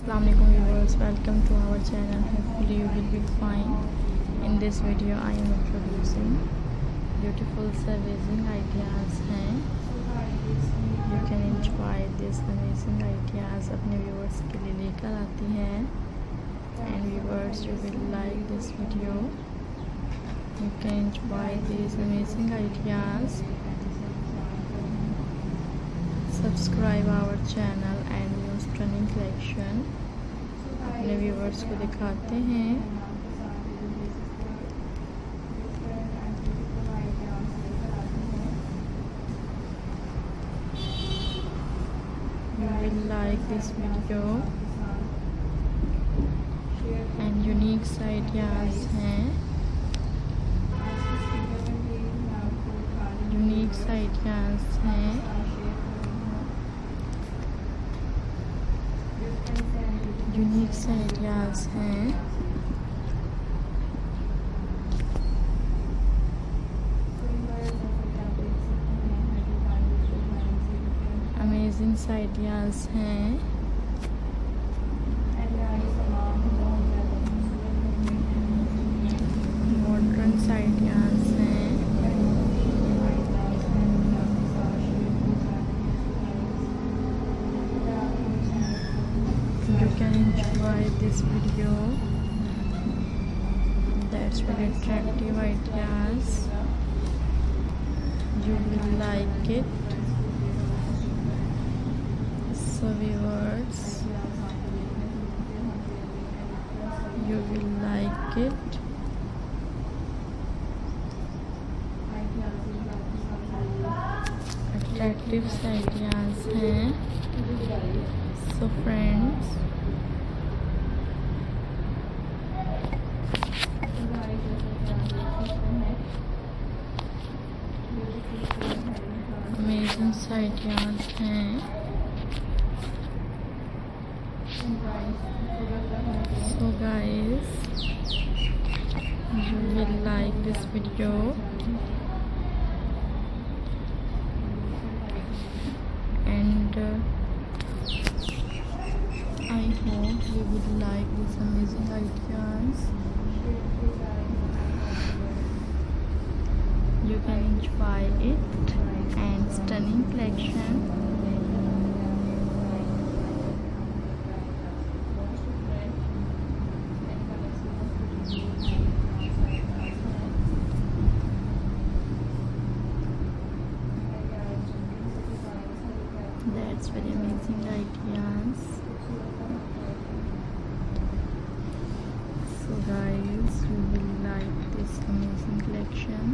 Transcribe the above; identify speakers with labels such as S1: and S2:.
S1: Assalamualaikum viewers, welcome to our channel. Hopefully you will be fine. In this video I am introducing beautiful servicing ideas हैं. You can enjoy this amazing ideas अपने viewers के लिए लेकर आती हैं. And viewers, you will like this video. You can enjoy these amazing ideas. Subscribe our channel and view stunning collection. अपने viewers को दिखाते हैं. You will like this video and unique ideas हैं. Unique ideas हैं. Unique ideas हैं. Amazing ideas हैं. Modern ideas हैं. You can enjoy this video. That's very attractive ideas. You will like it. So viewers, you will like it. Attractive ideas हैं. So friends, amazing ideas हैं. So guys, you will like this video. And I hope you would like these amazing ideas. You can enjoy it and stunning collection. That's very amazing ideas. So guys, you will like this amazing collection.